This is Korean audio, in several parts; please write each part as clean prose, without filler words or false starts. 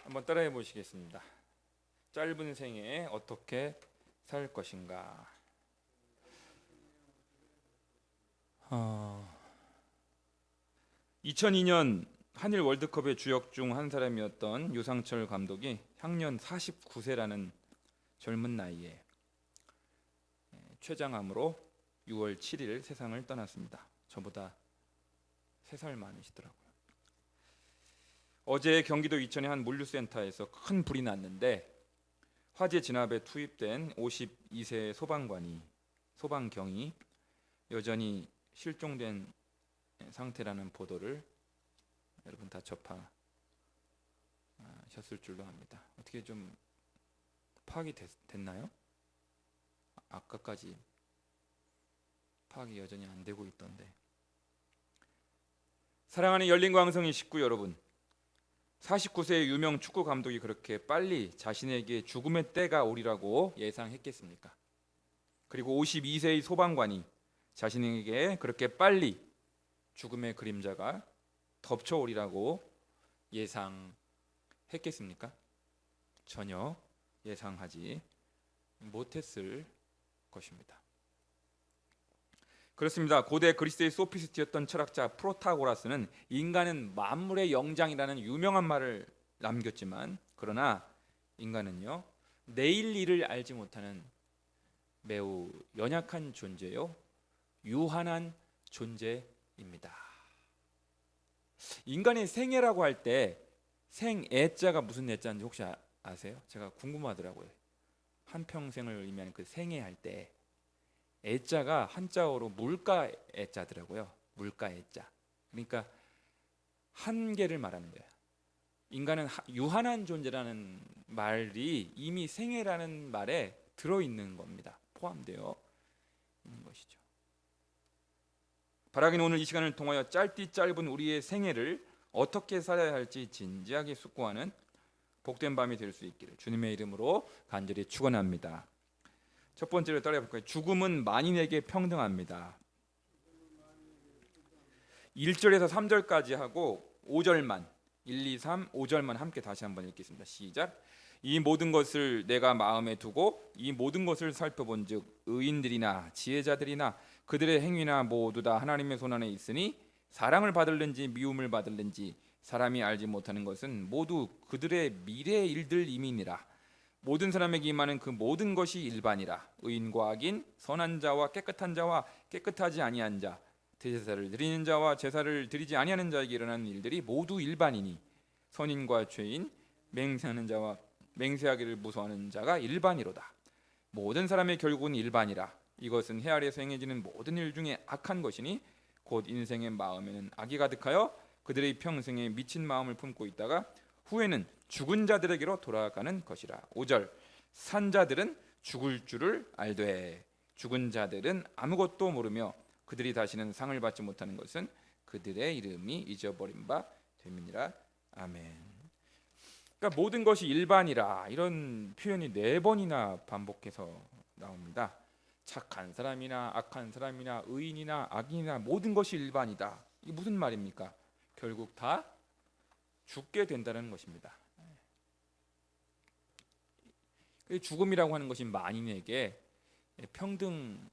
한번 따라해 보시겠습니다. 짧은 생에 어떻게 살 것인가? 2002년 한일 월드컵의 주역 중 한 사람이었던 유상철 감독이 향년 49세라는 젊은 나이에 췌장암으로 6월 7일 세상을 떠났습니다. 저보다 3살 많으시더라고요. 어제 경기도 이천의 한 물류센터에서 큰 불이 났는데 화재 진압에 투입된 52세 소방경이 여전히 실종된 상태라는 보도를 여러분 다 접하셨을 줄로 압니다. 어떻게 좀 파악이 됐나요? 아까까지 파악이 여전히 안 되고 있던데. 사랑하는 열린광성의 식구 여러분, 49세의 유명 축구 감독이 그렇게 빨리 자신에게 죽음의 때가 오리라고 예상했겠습니까? 그리고 52세의 소방관이 자신에게 그렇게 빨리 죽음의 그림자가 덮쳐오리라고 예상했겠습니까? 전혀 예상하지 못했을 것입니다. 그렇습니다. 고대 그리스의 소피스트였던 철학자 프로타고라스는 인간은 만물의 영장이라는 유명한 말을 남겼지만, 그러나 인간은요, 내일 일을 알지 못하는 매우 연약한 존재요, 유한한 존재입니다. 인간의 생애라고 할 때 생애자가 무슨 애자인지 혹시 아세요? 제가 궁금하더라고요. 한평생을 의미하는 그 생애할 때 애자가 한자어로 물가 애자더라고요. 물가 애자. 그러니까 한계를 말하는 거예요. 인간은 유한한 존재라는 말이 이미 생애라는 말에 들어있는 겁니다. 포함되어 있는 것이죠. 바라기는 오늘 이 시간을 통하여 짧디 짧은 우리의 생애를 어떻게 살아야 할지 진지하게 숙고하는 복된 밤이 될 수 있기를 주님의 이름으로 간절히 축원합니다. 첫 번째로 따라해 볼까요? 죽음은 만인에게 평등합니다. 1절에서 3절까지 하고 5절만 1, 2, 3, 5절만 함께 다시 한번 읽겠습니다. 시작. 이 모든 것을 내가 마음에 두고 이 모든 것을 살펴본즉 의인들이나 지혜자들이나 그들의 행위나 모두 다 하나님의 손안에 있으니 사랑을 받을는지 미움을 받을는지 사람이 알지 못하는 것은 모두 그들의 미래의 일들임이니라. 모든 사람에게 임하는 그 모든 것이 일반이라. 의인과 악인, 선한 자와 깨끗한 자와 깨끗하지 아니한 자, 제사를 드리는 자와 제사를 드리지 아니하는 자에게 일어나는 일들이 모두 일반이니 선인과 죄인, 맹세하는 자와 맹세하기를 무서워하는 자가 일반이로다. 모든 사람의 결국은 일반이라. 이것은 해 아래에서 행해지는 모든 일 중에 악한 것이니 곧 인생의 마음에는 악이 가득하여 그들의 평생에 미친 마음을 품고 있다가 후에는 죽은 자들에게로 돌아가는 것이라. 5절. 산 자들은 죽을 줄을 알되 죽은 자들은 아무것도 모르며 그들이 다시는 상을 받지 못하는 것은 그들의 이름이 잊어버린 바 됨이니라. 아멘. 그러니까 모든 것이 일반이라, 이런 표현이 4번이나 반복해서 나옵니다. 착한 사람이나 악한 사람이나 의인이나 악인이나 모든 것이 일반이다. 이게 무슨 말입니까? 결국 다 죽게 된다는 것입니다. 죽음이라고 하는 것이 만인에게 평등한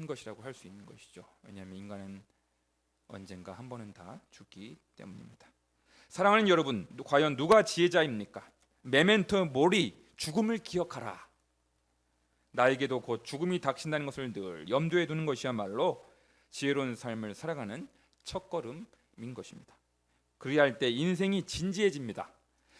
것이라고 할 수 있는 것이죠. 왜냐하면 인간은 언젠가 한 번은 다 죽기 때문입니다. 사랑하는 여러분, 과연 누가 지혜자입니까? 메멘토 모리, 죽음을 기억하라. 나에게도 곧 죽음이 닥친다는 것을 늘 염두에 두는 것이야말로 지혜로운 삶을 살아가는 첫걸음인 것입니다. 그리할 때 인생이 진지해집니다.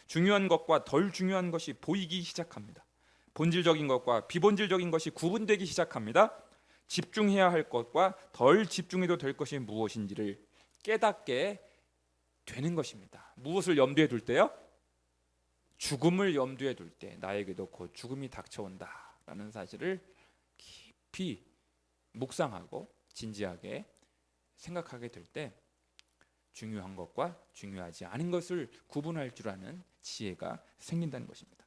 중요한 것과 덜 중요한 것이 보이기 시작합니다. 본질적인 것과 비본질적인 것이 구분되기 시작합니다. 집중해야 할 것과 덜 집중해도 될 것이 무엇인지를 깨닫게 되는 것입니다. 무엇을 염두에 둘 때요? 죽음을 염두에 둘 때 나에게도 곧 죽음이 닥쳐온다라는 사실을 깊이 묵상하고 진지하게 생각하게 될 때 중요한 것과 중요하지 않은 것을 구분할 줄 아는 지혜가 생긴다는 것입니다.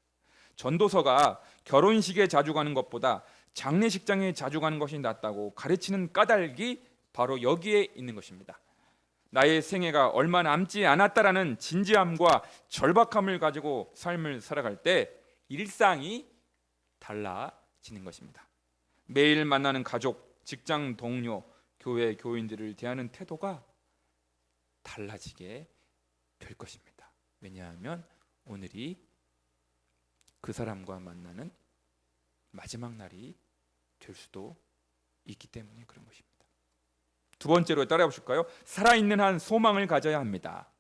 전도서가 결혼식에 자주 가는 것보다 장례식장에 자주 가는 것이 낫다고 가르치는 까닭이 바로 여기에 있는 것입니다. 나의 생애가 얼마 남지 않았다라는 진지함과 절박함을 가지고 삶을 살아갈 때 일상이 달라지는 것입니다. 매일 만나는 가족, 직장 동료, 교회 교인들을 대하는 태도가 달라지게 될 것입니다. 왜냐하면 오늘이 그 사람과 만나는 마지막 날이 될 수도 있기 때문에 그런 것입니다. 두 번째로 따라해 보실까요? 살아있는 한 소망을 가져야 합니다.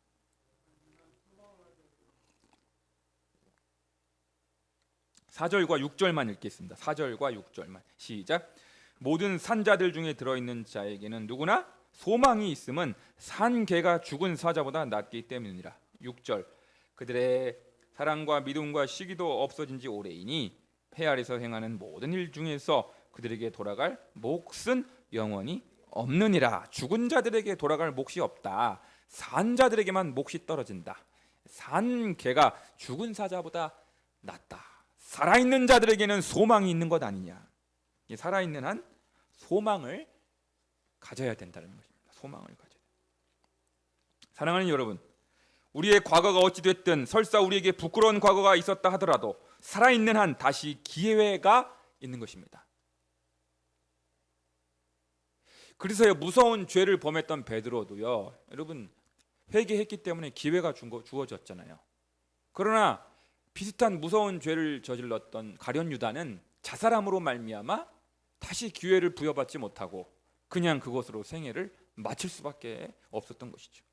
4절과 6절만 읽겠습니다. 4절과 6절만 시작. 모든 산자들 중에 들어있는 자에게는 누구나 소망이 있음은 산 개가 죽은 사자보다 낫기 때문이라. 6절. 그들의 사랑과 믿음과 시기도 없어진 지 오래이니 폐 아래서 행하는 모든 일 중에서 그들에게 돌아갈 몫은 영원히 없느니라. 죽은 자들에게 돌아갈 몫이 없다. 산 자들에게만 몫이 떨어진다. 산 개가 죽은 사자보다 낫다. 살아있는 자들에게는 소망이 있는 것 아니냐. 살아있는 한 소망을 가져야 된다는 것입니다. 소망을 가져야. 사랑하는 여러분, 우리의 과거가 어찌 됐든 설사 우리에게 부끄러운 과거가 있었다 하더라도 살아있는 한 다시 기회가 있는 것입니다. 그래서요, 무서운 죄를 범했던 베드로도요, 여러분 회개했기 때문에 기회가 주어졌잖아요. 그러나 비슷한 무서운 죄를 저질렀던 가룟 유다는 자살함으로 말미암아 다시 기회를 부여받지 못하고 그냥 그것으로 생애를 마칠 수밖에 없었던 것이죠.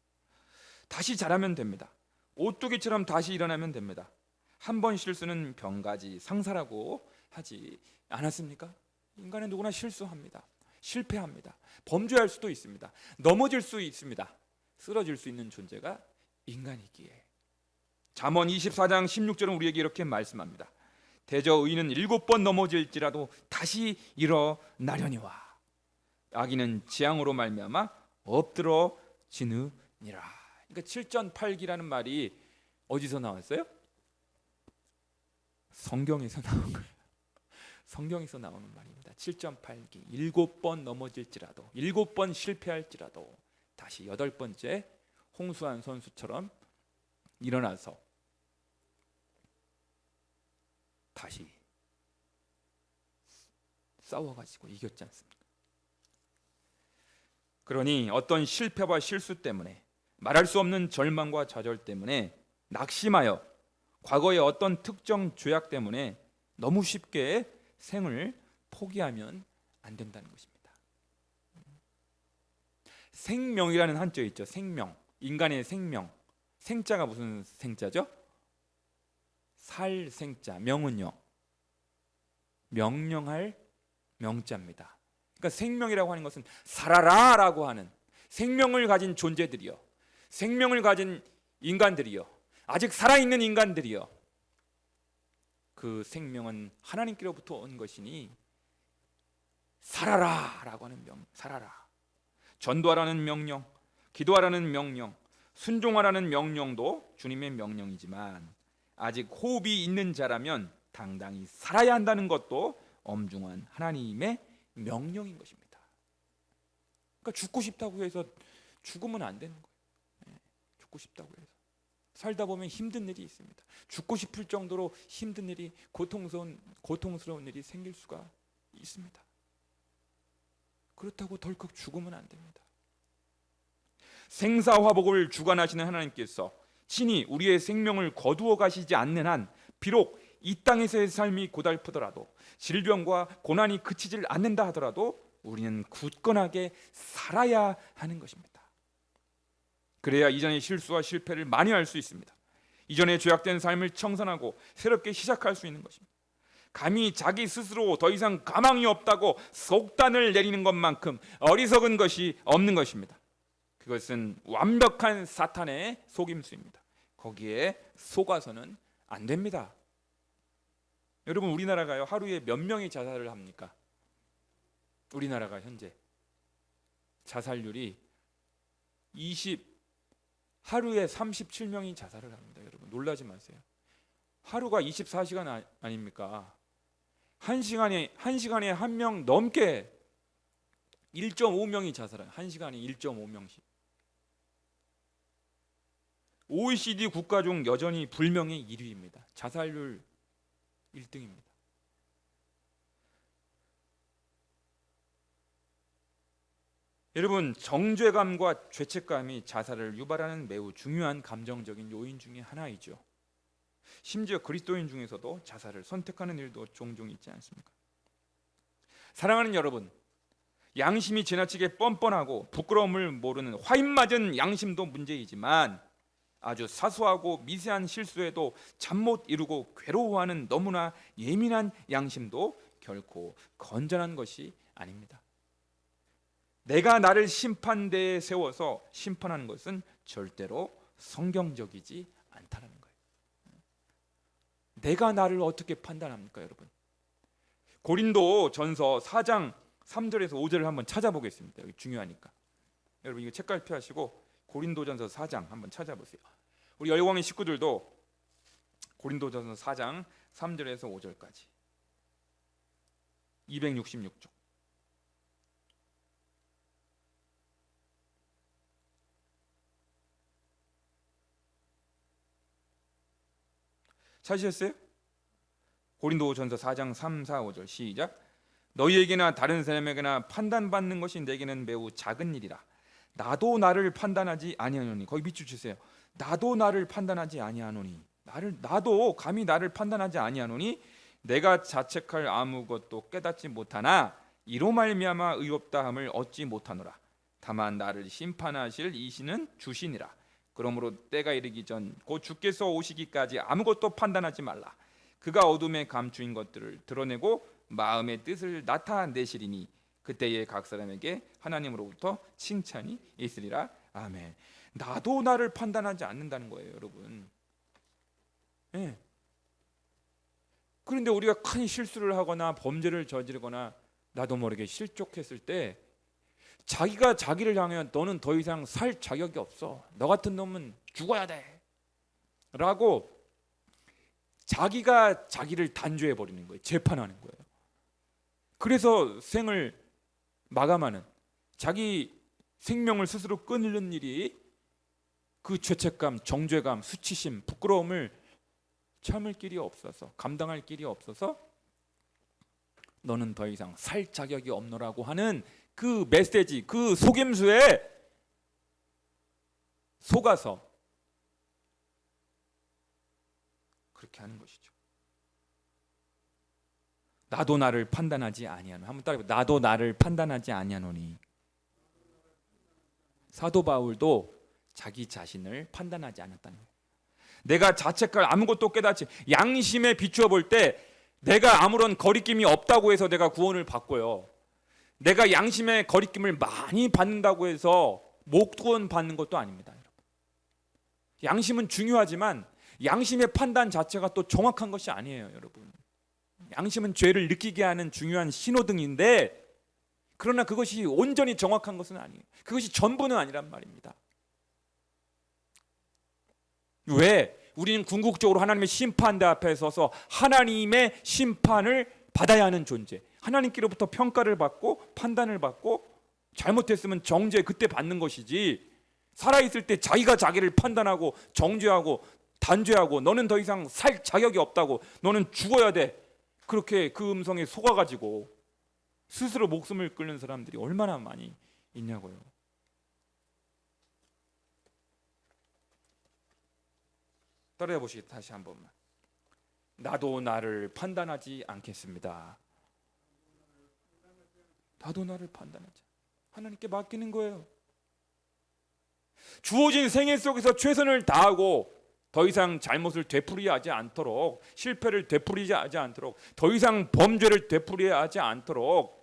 다시 자라면 됩니다. 오뚜기처럼 다시 일어나면 됩니다. 한 번 실수는 병가지 상사라고 하지 않았습니까? 인간은 누구나 실수합니다. 실패합니다. 범죄할 수도 있습니다. 넘어질 수 있습니다. 쓰러질 수 있는 존재가 인간이기에. 잠언 24장 16절은 우리에게 이렇게 말씀합니다. 대저 의인은 7번 넘어질지라도 다시 일어나려니와 악인은 재앙으로 말미암아 엎드러지느니라. 그러니까 7전8기라는 말이 어디서 나왔어요? 성경에서 나온 거예요. 성경에서 나오는 말입니다. 7.8기 7번 넘어질지라도 7번 실패할지라도 다시 8번째 홍수환 선수처럼 일어나서 다시 싸워가지고 이겼지 않습니까? 그러니 어떤 실패와 실수 때문에 말할 수 없는 절망과 좌절 때문에 낙심하여 과거의 어떤 특정 죄악 때문에 너무 쉽게 생을 포기하면 안 된다는 것입니다. 생명이라는 한자 있죠. 생명, 인간의 생명. 생자가 무슨 생자죠? 살 생자, 명은요 명령할 명자입니다. 그러니까 생명이라고 하는 것은 살아라라고 하는 생명을 가진 존재들이요, 생명을 가진 인간들이요, 아직 살아있는 인간들이요, 그 생명은 하나님께로부터 온 것이니 살아라라고 하는 살아라. 전도하라는 명령, 기도하라는 명령, 순종하라는 명령도 주님의 명령이지만 아직 호흡이 있는 자라면 당당히 살아야 한다는 것도 엄중한 하나님의 명령인 것입니다. 그러니까 죽고 싶다고 해서 죽으면 안 되는 거예요. 죽고 싶다고 해서 살다 보면 힘든 일이 있습니다. 죽고 싶을 정도로 힘든 일이, 고통스러운 일이 생길 수가 있습니다. 그렇다고 덜컥 죽으면 안 됩니다. 생사화복을 주관하시는 하나님께서 친히 우리의 생명을 거두어 가시지 않는 한 비록 이 땅에서의 삶이 고달프더라도 질병과 고난이 그치질 않는다 하더라도 우리는 굳건하게 살아야 하는 것입니다. 그래야 이전의 실수와 실패를 만회할 수 있습니다. 이전에 죄악된 삶을 청산하고 새롭게 시작할 수 있는 것입니다. 감히 자기 스스로 더 이상 가망이 없다고 속단을 내리는 것만큼 어리석은 것이 없는 것입니다. 그것은 완벽한 사탄의 속임수입니다. 거기에 속아서는 안 됩니다. 여러분, 우리나라가요 하루에 몇 명이 자살을 합니까? 우리나라가 현재 자살률이 하루에 37명이 자살을 합니다. 여러분 놀라지 마세요. 하루가 24시간 아닙니까? 한 시간에 한 명 넘게 1.5명이 자살한, 한 시간에 1.5명씩. OECD 국가 중 여전히 불명예 1위입니다. 자살률 1등입니다. 여러분, 정죄감과 죄책감이 자살을 유발하는 매우 중요한 감정적인 요인 중에 하나이죠. 심지어 그리스도인 중에서도 자살을 선택하는 일도 종종 있지 않습니까? 사랑하는 여러분, 양심이 지나치게 뻔뻔하고 부끄러움을 모르는 화인맞은 양심도 문제이지만 아주 사소하고 미세한 실수에도 잠 못 이루고 괴로워하는 너무나 예민한 양심도 결코 건전한 것이 아닙니다. 내가 나를 심판대에 세워서 심판하는 것은 절대로 성경적이지 않다는 거예요. 내가 나를 어떻게 판단합니까, 여러분? 고린도 전서 4장 3절에서 5절을 한번 찾아보겠습니다. 여기 중요하니까. 여러분 이거 책갈피 하시고 고린도전서 4장 한번 찾아보세요. 우리 열광의 식구들도 고린도전서 4장 3절에서 5절까지 266쪽. 찾으셨어요? 고린도전서 4장 3, 4, 5절 시작. 너희에게나 다른 사람에게나 판단받는 것이 내게는 매우 작은 일이라. 나도 나를 판단하지 아니하노니. 거기 밑줄 치세요. 나도 나를 판단하지 아니하노니. 나도 감히 나를 판단하지 아니하노니 내가 자책할 아무것도 깨닫지 못하나 이로 말미암아 의롭다함을 얻지 못하노라. 다만 나를 심판하실 이신은 주시니라. 그러므로 때가 이르기 전 곧 주께서 오시기까지 아무것도 판단하지 말라. 그가 어둠에 감추인 것들을 드러내고 마음의 뜻을 나타내시리니 그때에 각 사람에게 하나님으로부터 칭찬이 있으리라. 아멘. 나도 나를 판단하지 않는다는 거예요, 여러분. 네. 그런데 우리가 큰 실수를 하거나 범죄를 저지르거나 나도 모르게 실족했을 때 자기가 자기를 향해 너는 더 이상 살 자격이 없어. 너 같은 놈은 죽어야 돼. 라고 자기가 자기를 단죄해 버리는 거예요. 재판하는 거예요. 그래서 생을 마감하는, 자기 생명을 스스로 끊는 일이 그 죄책감, 정죄감, 수치심, 부끄러움을 참을 길이 없어서, 감당할 길이 없어서 너는 더 이상 살 자격이 없노라고 하는 그 메시지, 그 속임수에 속아서 그렇게 하는 것이죠. 나도 나를 판단하지 아니하노니. 한번 따라해보세요. 나도 나를 판단하지 아니하노니. 사도 바울도 자기 자신을 판단하지 않았다는 거예요. 내가 자책할 아무것도 깨닫지, 양심에 비추어 볼 때 내가 아무런 거리낌이 없다고 해서 내가 구원을 받고요, 내가 양심의 거리낌을 많이 받는다고 해서 못 구원 받는 것도 아닙니다, 여러분. 양심은 중요하지만 양심의 판단 자체가 또 정확한 것이 아니에요, 여러분. 양심은 죄를 느끼게 하는 중요한 신호등인데, 그러나 그것이 온전히 정확한 것은 아니에요. 그것이 전부는 아니란 말입니다. 왜? 우리는 궁극적으로 하나님의 심판대 앞에 서서 하나님의 심판을 받아야 하는 존재, 하나님께로부터 평가를 받고 판단을 받고 잘못했으면 정죄 그때 받는 것이지, 살아있을 때 자기가 자기를 판단하고 정죄하고 단죄하고 너는 더 이상 살 자격이 없다고, 너는 죽어야 돼, 그렇게 그 음성에 속아가지고 스스로 목숨을 끊는 사람들이 얼마나 많이 있냐고요. 따라해 보시겠 다시 한 번만. 나도 나를 판단하지 않겠습니다. 나도 나를 판단하지, 하나님께 맡기는 거예요. 주어진 생애 속에서 최선을 다하고 더 이상 잘못을 되풀이하지 않도록, 실패를 되풀이하지 않도록, 더 이상 범죄를 되풀이하지 않도록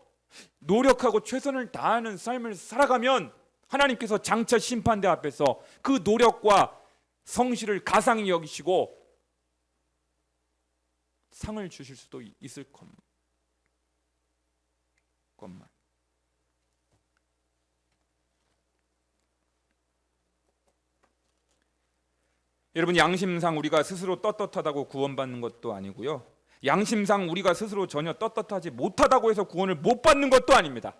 노력하고 최선을 다하는 삶을 살아가면 하나님께서 장차 심판대 앞에서 그 노력과 성실을 가상히 여기시고 상을 주실 수도 있을 것만. 여러분, 양심상 우리가 스스로 떳떳하다고 구원받는 것도 아니고요, 양심상 우리가 스스로 전혀 떳떳하지 못하다고 해서 구원을 못 받는 것도 아닙니다.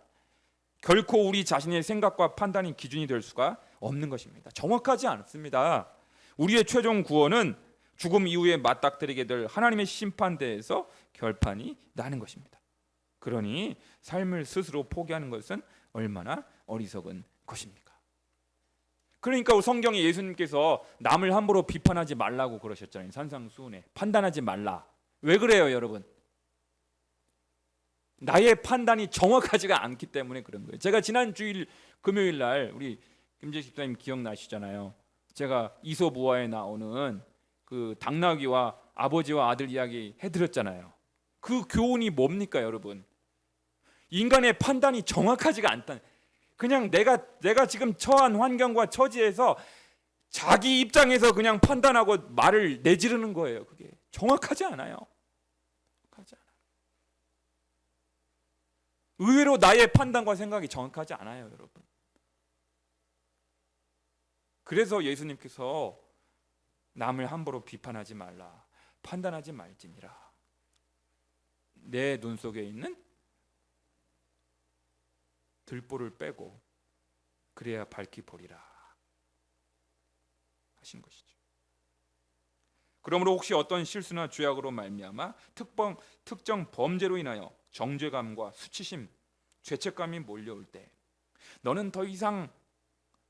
결코 우리 자신의 생각과 판단이 기준이 될 수가 없는 것입니다. 정확하지 않습니다. 우리의 최종 구원은 죽음 이후에 맞닥뜨리게 될 하나님의 심판대에서 결판이 나는 것입니다. 그러니 삶을 스스로 포기하는 것은 얼마나 어리석은 것입니까? 그러니까 성경에 예수님께서 남을 함부로 비판하지 말라고 그러셨잖아요. 산상수훈에 판단하지 말라. 왜 그래요, 여러분? 나의 판단이 정확하지가 않기 때문에 그런 거예요. 제가 지난 주일 금요일 날 우리 김재 집사님 기억나시잖아요. 제가 이솝우화에 나오는 그 당나귀와 아버지와 아들 이야기 해드렸잖아요. 그 교훈이 뭡니까, 여러분? 인간의 판단이 정확하지가 않다. 그냥 내가 지금 처한 환경과 처지에서 자기 입장에서 그냥 판단하고 말을 내지르는 거예요. 그게 정확하지 않아요. 정확하지 않아요. 의외로 나의 판단과 생각이 정확하지 않아요, 여러분. 그래서 예수님께서 남을 함부로 비판하지 말라, 판단하지 말지니라. 내 눈 속에 있는 들보를 빼고 그래야 밝히 보리라 하신 것이죠. 그러므로 혹시 어떤 실수나 죄악으로 말미암아 특정 범죄로 인하여 정죄감과 수치심, 죄책감이 몰려올 때 너는 더 이상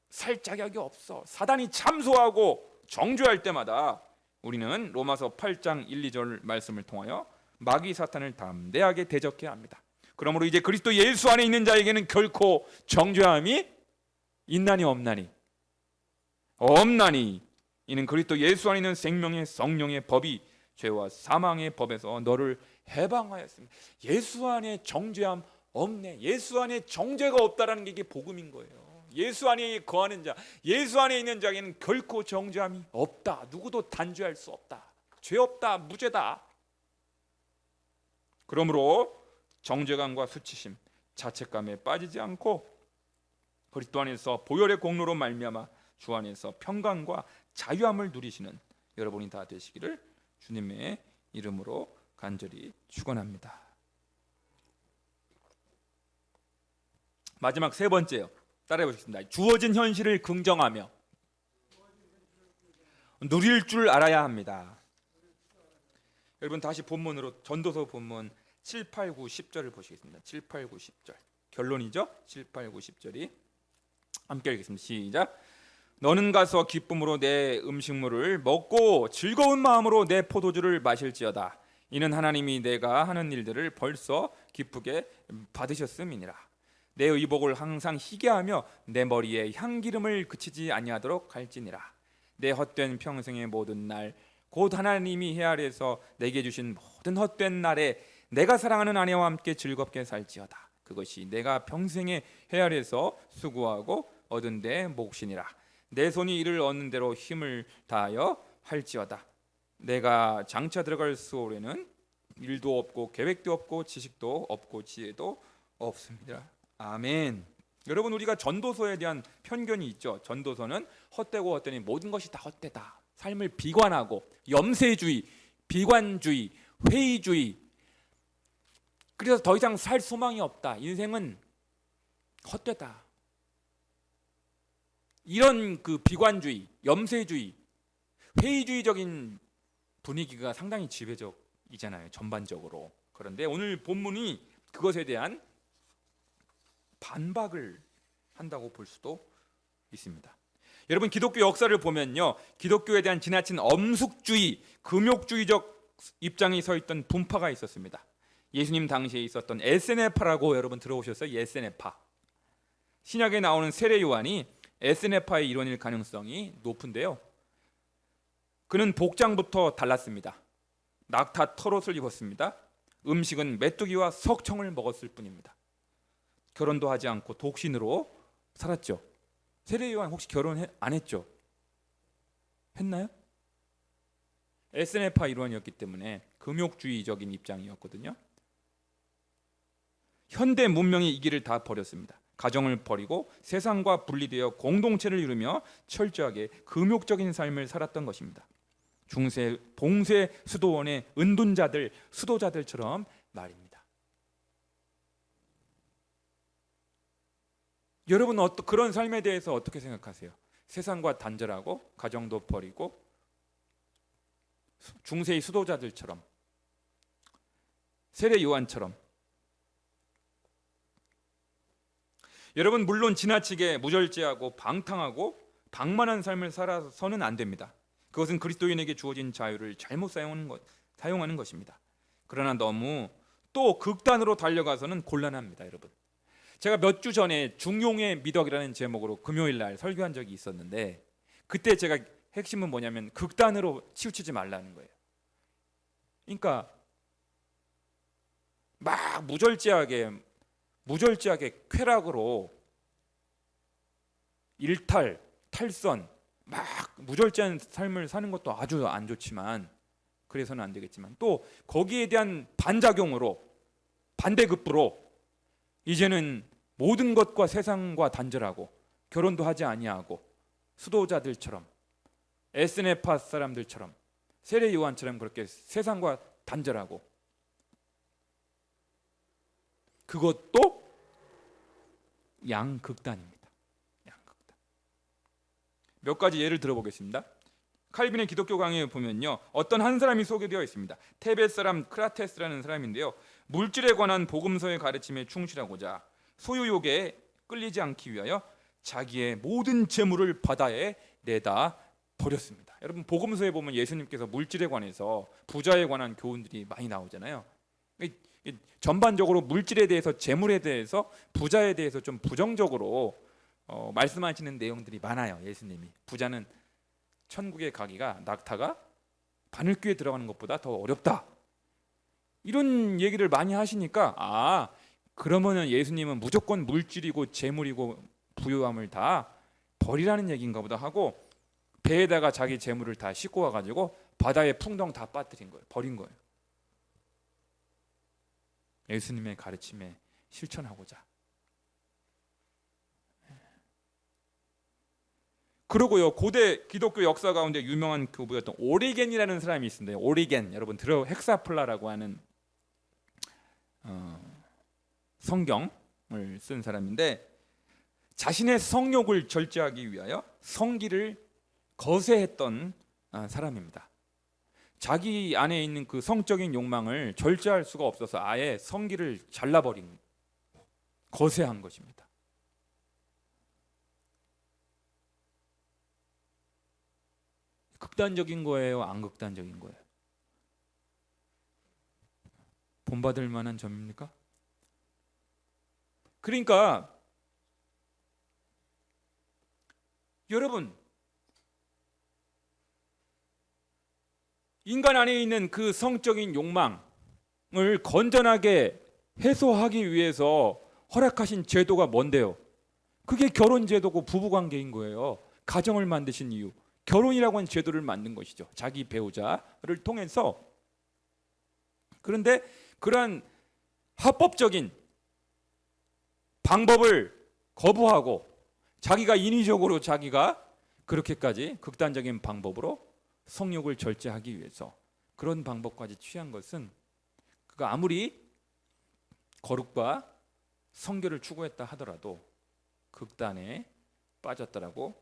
살 자격이 없어, 사단이 참소하고 정죄할 때마다 우리는 로마서 8장 1, 2절 말씀을 통하여 마귀 사탄을 담대하게 대적해야 합니다. 그러므로 이제 그리스도 예수 안에 있는 자에게는 결코 정죄함이 있나니 없나니 이는 그리스도 예수 안에 있는 생명의 성령의 법이 죄와 사망의 법에서 너를 해방하였습니다. 예수 안에 정죄함 없네. 예수 안에 정죄가 없다라는 게 이게 복음인 거예요. 예수 안에 거하는 자, 예수 안에 있는 자에게는 결코 정죄함이 없다. 누구도 단죄할 수 없다. 죄 없다. 무죄다. 그러므로 정죄감과 수치심, 자책감에 빠지지 않고 그리스도 안에서 보혈의 공로로 말미암아 주 안에서 평강과 자유함을 누리시는 여러분이 다 되시기를 주님의 이름으로 간절히 축원합니다. 마지막 세 번째요. 따라해 보시겠습니다. 주어진 현실을 긍정하며 누릴 줄 알아야 합니다. 여러분 다시 본문으로 전도서 본문 7, 8, 9, 10절을 보시겠습니다. 7, 8, 9, 10절 결론이죠. 7, 8, 9, 10절이 함께 읽겠습니다. 시작. 너는 가서 기쁨으로 내 음식물을 먹고 즐거운 마음으로 내 포도주를 마실지어다. 이는 하나님이 내가 하는 일들을 벌써 기쁘게 받으셨음이니라. 내 의복을 항상 희게 하며 내 머리에 향기름을 그치지 아니하도록 할지니라. 내 헛된 평생의 모든 날 곧 하나님이 헤아려서 내게 주신 모든 헛된 날에 내가 사랑하는 아내와 함께 즐겁게 살지어다. 그것이 내가 평생에 헤아려서 수고하고 얻은 내 몫이니라. 내 손이 이를 얻는 대로 힘을 다하여 할지어다. 내가 장차 들어갈 수월에는 일도 없고 계획도 없고 지식도 없고 지혜도 없습니다. 아멘. 여러분 우리가 전도서에 대한 편견이 있죠. 전도서는 헛되고 헛되니 모든 것이 다 헛되다. 삶을 비관하고 염세주의, 비관주의, 회의주의. 그래서 더 이상 살 소망이 없다. 인생은 헛되다. 이런 그 비관주의, 염세주의, 회의주의적인 분위기가 상당히 지배적이잖아요. 전반적으로. 그런데 오늘 본문이 그것에 대한 반박을 한다고 볼 수도 있습니다. 여러분 기독교 역사를 보면요, 기독교에 대한 지나친 엄숙주의, 금욕주의적 입장이 서 있던 분파가 있었습니다. 예수님 당시에 있었던 에세네파라고 여러분 들어보셨어요? 에세네파. 신약에 나오는 세례 요한이 에세네파의 일원일 가능성이 높은데요. 그는 복장부터 달랐습니다. 낙타 털옷을 입었습니다. 음식은 메뚜기와 석청을 먹었을 뿐입니다. 결혼도 하지 않고 독신으로 살았죠. 세례 요한 혹시 결혼 안 했죠? 했나요? 에세네파 일원이었기 때문에 금욕주의적인 입장이었거든요. 현대 문명이 이 길을 다 버렸습니다. 가정을 버리고 세상과 분리되어 공동체를 이루며 철저하게 금욕적인 삶을 살았던 것입니다. 중세 봉쇄 수도원의 은둔자들, 수도자들처럼 말입니다. 여러분은 그런 삶에 대해서 어떻게 생각하세요? 세상과 단절하고 가정도 버리고 중세의 수도자들처럼, 세례 요한처럼. 여러분, 물론 지나치게 무절제하고 방탕하고 방만한 삶을 살아서는 안 됩니다. 그것은 그리스도인에게 주어진 자유를 잘못 사용하는 것입니다. 그러나 너무 또 극단으로 달려가서는 곤란합니다, 여러분. 제가 몇 주 전에 중용의 미덕이라는 제목으로 금요일 날 설교한 적이 있었는데, 그때 제가 핵심은 뭐냐면 극단으로 치우치지 말라는 거예요. 그러니까 막 무절제하게 쾌락으로 일탈, 탈선, 막 무절제한 삶을 사는 것도 아주 안 좋지만, 그래서는 안 되겠지만, 또 거기에 대한 반작용으로, 반대급부로 이제는 모든 것과 세상과 단절하고 결혼도 하지 아니하고 수도자들처럼, 에스네파 사람들처럼, 세례 요한처럼 그렇게 세상과 단절하고, 그것도 양극단입니다. 양극단. 몇 가지 예를 들어보겠습니다. 칼빈의 기독교 강의에 보면요, 어떤 한 사람이 소개되어 있습니다. 테벳 사람 크라테스라는 사람인데요, 물질에 관한 복음서의 가르침에 충실하고자 소유욕에 끌리지 않기 위하여 자기의 모든 재물을 바다에 내다 버렸습니다. 여러분, 복음서에 보면 예수님께서 물질에 관해서, 부자에 관한 교훈들이 많이 나오잖아요. 전반적으로 물질에 대해서, 재물에 대해서, 부자에 대해서 좀 부정적으로 말씀하시는 내용들이 많아요. 예수님이 부자는 천국에 가기가, 낙타가 바늘귀에 들어가는 것보다 더 어렵다, 이런 얘기를 많이 하시니까, 그러면은 예수님은 무조건 물질이고 재물이고 부유함을 다 버리라는 얘기인가 보다 하고 배에다가 자기 재물을 다 싣고 와가지고 바다에 풍덩 다 빠뜨린 거예요. 버린 거예요. 예수님의 가르침에 실천하고자. 그러고요, 고대 기독교 역사 가운데 유명한 교부였던 오리겐이라는 사람이 있습니다. 오리겐, 여러분 들어, 헥사플라라고 하는 성경을 쓴 사람인데, 자신의 성욕을 절제하기 위하여 성기를 거세했던 사람입니다. 자기 안에 있는 그 성적인 욕망을 절제할 수가 없어서 아예 성기를 잘라버린, 거세한 것입니다. 극단적인 거예요, 안 극단적인 거예요? 본받을 만한 점입니까? 그러니까 여러분, 인간 안에 있는 그 성적인 욕망을 건전하게 해소하기 위해서 허락하신 제도가 뭔데요? 그게 결혼 제도고 부부관계인 거예요. 가정을 만드신 이유, 결혼이라고 하는 제도를 만든 것이죠. 자기 배우자를 통해서. 그런데 그러한 합법적인 방법을 거부하고 자기가 인위적으로, 자기가 그렇게까지 극단적인 방법으로 성욕을 절제하기 위해서 그런 방법까지 취한 것은, 그가 아무리 거룩과 성결을 추구했다 하더라도 극단에 빠졌다라고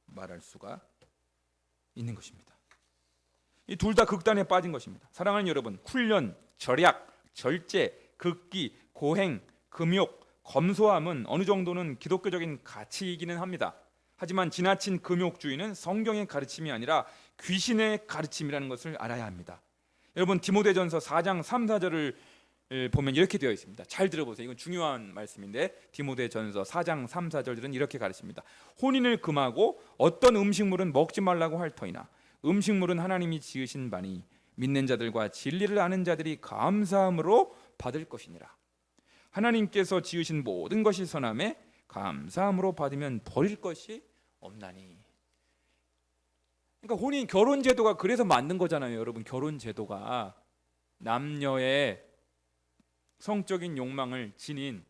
말할 수가 있는 것입니다. 이 둘 다 극단에 빠진 것입니다. 사랑하는 여러분, 훈련, 절약, 절제, 극기, 고행, 금욕, 검소함은 어느 정도는 기독교적인 가치이기는 합니다. 하지만 지나친 금욕주의는 성경의 가르침이 아니라 귀신의 가르침이라는 것을 알아야 합니다. 여러분, 디모데전서 4장 3, 4절을 보면 이렇게 되어 있습니다. 잘 들어보세요. 이건 중요한 말씀인데, 디모데전서 4장 3, 4절들은 이렇게 가르칩니다. 혼인을 금하고 어떤 음식물은 먹지 말라고 할 터이나 음식물은 하나님이 지으신 바니 믿는 자들과 진리를 아는 자들이 감사함으로 받을 것이니라. 하나님께서 지으신 모든 것이 선함에 감사함으로 받으면 버릴 것이 없나니. 그러니까 혼인, 결혼 제도가 그래서 만든 거잖아요, 여러분. 결혼 제도가 남녀의 성적인 욕망을 지닌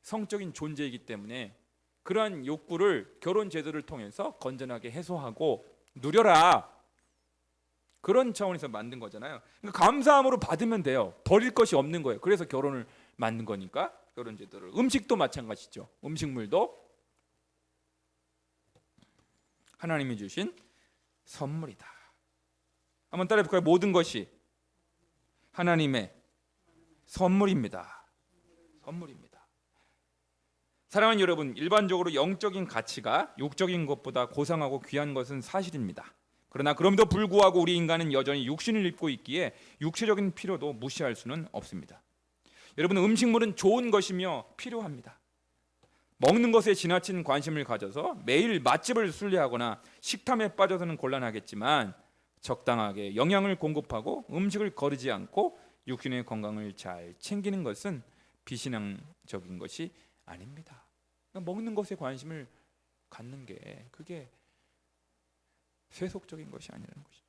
성적인 존재이기 때문에 그러한 욕구를 결혼 제도를 통해서 건전하게 해소하고 누려라, 그런 차원에서 만든 거잖아요. 그러니까 감사함으로 받으면 돼요. 버릴 것이 없는 거예요. 그래서 결혼을 만든 거니까, 결혼 제도를. 음식도 마찬가지죠. 음식물도 하나님이 주신 선물이다. 한번 따라해 볼까요? 모든 것이 하나님의 선물입니다. 선물입니다. 사랑하는 여러분, 일반적으로 영적인 가치가 육적인 것보다 고상하고 귀한 것은 사실입니다. 그러나 그럼에도 불구하고 우리 인간은 여전히 육신을 입고 있기에 육체적인 필요도 무시할 수는 없습니다. 여러분, 음식물은 좋은 것이며 필요합니다. 먹는 것에 지나친 관심을 가져서 매일 맛집을 순례하거나 식탐에 빠져서는 곤란하겠지만 적당하게 영양을 공급하고 음식을 거르지 않고 육신의 건강을 잘 챙기는 것은 비신앙적인 것이 아닙니다. 그러니까 먹는 것에 관심을 갖는 게 그게 세속적인 것이 아니라는 것이죠.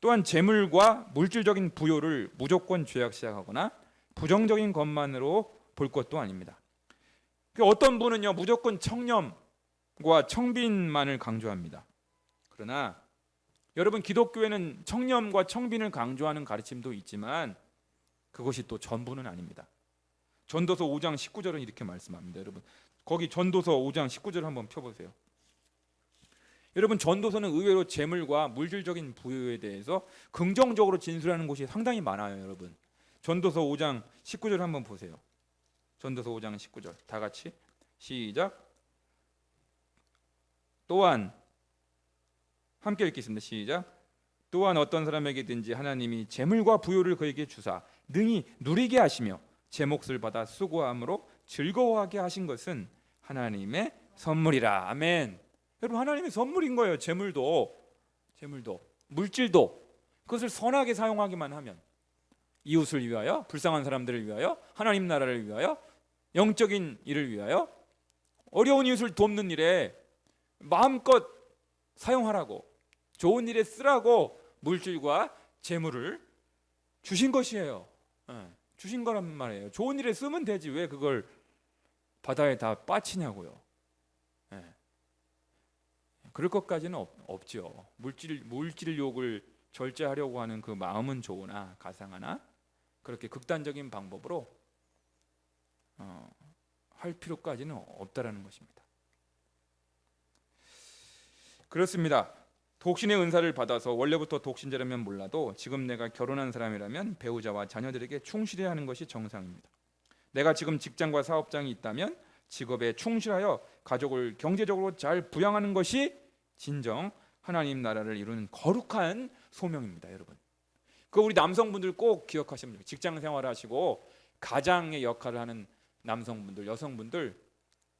또한 재물과 물질적인 부요를 무조건 죄악시하거나 부정적인 것만으로 볼 것도 아닙니다. 어떤 분은요 무조건 청렴과 청빈만을 강조합니다. 그러나 여러분, 기독교에는 청렴과 청빈을 강조하는 가르침도 있지만 그것이 또 전부는 아닙니다. 전도서 5장 19절은 이렇게 말씀합니다. 여러분, 거기 전도서 5장 19절 한번 펴보세요. 여러분, 전도서는 의외로 재물과 물질적인 부유에 대해서 긍정적으로 진술하는 곳이 상당히 많아요. 여러분, 전도서 5장 19절 한번 보세요. 전도서 5장 19절 다 같이 시작. 또한 함께 읽겠습니다. 시작. 또한 어떤 사람에게든지 하나님이 재물과 부요를 그에게 주사 능히 누리게 하시며 제 몫을 받아 수고함으로 즐거워하게 하신 것은 하나님의 선물이라. 아멘. 여러분, 하나님의 선물인 거예요. 재물도 물질도. 그것을 선하게 사용하기만 하면 이웃을 위하여, 불쌍한 사람들을 위하여, 하나님 나라를 위하여, 영적인 일을 위하여, 어려운 이웃을 돕는 일에 마음껏 사용하라고, 좋은 일에 쓰라고 물질과 재물을 주신 것이에요. 주신 거란 말이에요. 좋은 일에 쓰면 되지 왜 그걸 바다에 다 빠치냐고요. 그럴 것까지는 없죠. 물질욕을 절제하려고 하는 그 마음은 좋으나 가상하나 그렇게 극단적인 방법으로 할 필요까지는 없다라는 것입니다. 그렇습니다. 독신의 은사를 받아서 원래부터 독신자라면 몰라도 지금 내가 결혼한 사람이라면 배우자와 자녀들에게 충실해야 하는 것이 정상입니다. 내가 지금 직장과 사업장이 있다면 직업에 충실하여 가족을 경제적으로 잘 부양하는 것이 진정 하나님 나라를 이루는 거룩한 소명입니다. 여러분, 그거 우리 남성분들 꼭 기억하시면 돼요. 직장 생활하시고 가장의 역할을 하는 남성분들, 여성분들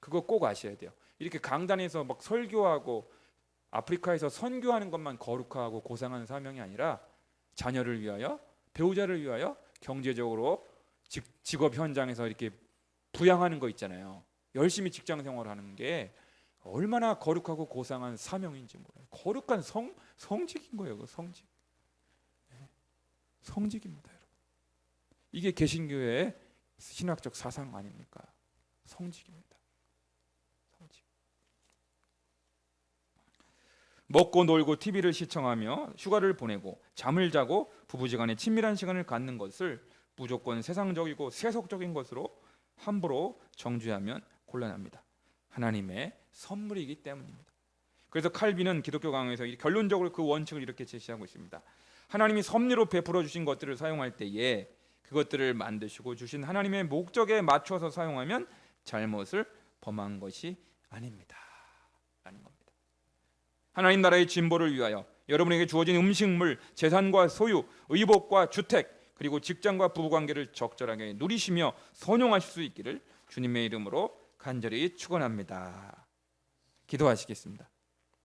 그거 꼭 아셔야 돼요. 이렇게 강단에서 막 설교하고 아프리카에서 선교하는 것만 거룩하고 고상한 사명이 아니라 자녀를 위하여, 배우자를 위하여 경제적으로 직업 현장에서 이렇게 부양하는 거 있잖아요. 열심히 직장 생활하는 게 얼마나 거룩하고 고상한 사명인지 몰라요. 거룩한 성직인 거예요. 그 성직. 성직입니다, 여러분. 이게 개신교의 신학적 사상 아닙니까? 성직입니다. 성직. 먹고 놀고 TV를 시청하며 휴가를 보내고 잠을 자고 부부지간에 친밀한 시간을 갖는 것을 무조건 세상적이고 세속적인 것으로 함부로 정죄하면 곤란합니다. 하나님의 선물이기 때문입니다. 그래서 칼빈은 기독교 강의에서 결론적으로 그 원칙을 이렇게 제시하고 있습니다. 하나님이 섭리로 베풀어 주신 것들을 사용할 때에 그것들을 만드시고 주신 하나님의 목적에 맞춰서 사용하면 잘못을 범한 것이 아닙니다. 라는 겁니다. 하나님 나라의 진보를 위하여 여러분에게 주어진 음식물, 재산과 소유, 의복과 주택, 그리고 직장과 부부관계를 적절하게 누리시며 선용하실 수 있기를 주님의 이름으로 간절히 축원합니다. 기도하시겠습니다.